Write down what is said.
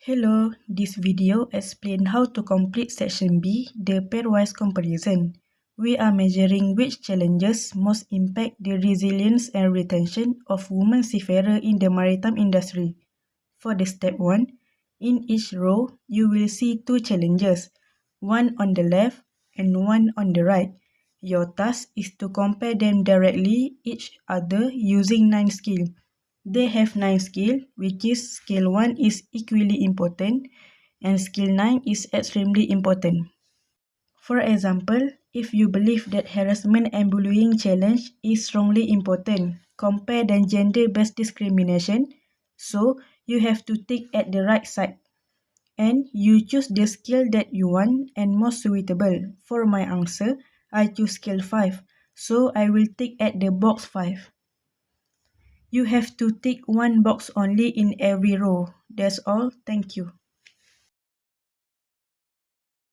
Hello, this video explains how to complete section B, the pairwise comparison. We are measuring which challenges most impact the resilience and retention of women seafarers in the maritime industry. For the step 1, in each row, you will see two challenges, one on the left and one on the right. Your task is to compare them directly each other using 9 skills. They have 9 skills, which is skill 1 is equally important and skill 9 is extremely important. For example, if you believe that harassment and bullying challenge is strongly important, compare than gender-based discrimination, so you have to tick at the right side. And you choose the skill that you want and most suitable. For my answer, I choose skill 5, so I will tick at the box 5. You have to tick one box only in every row. That's all. Thank you.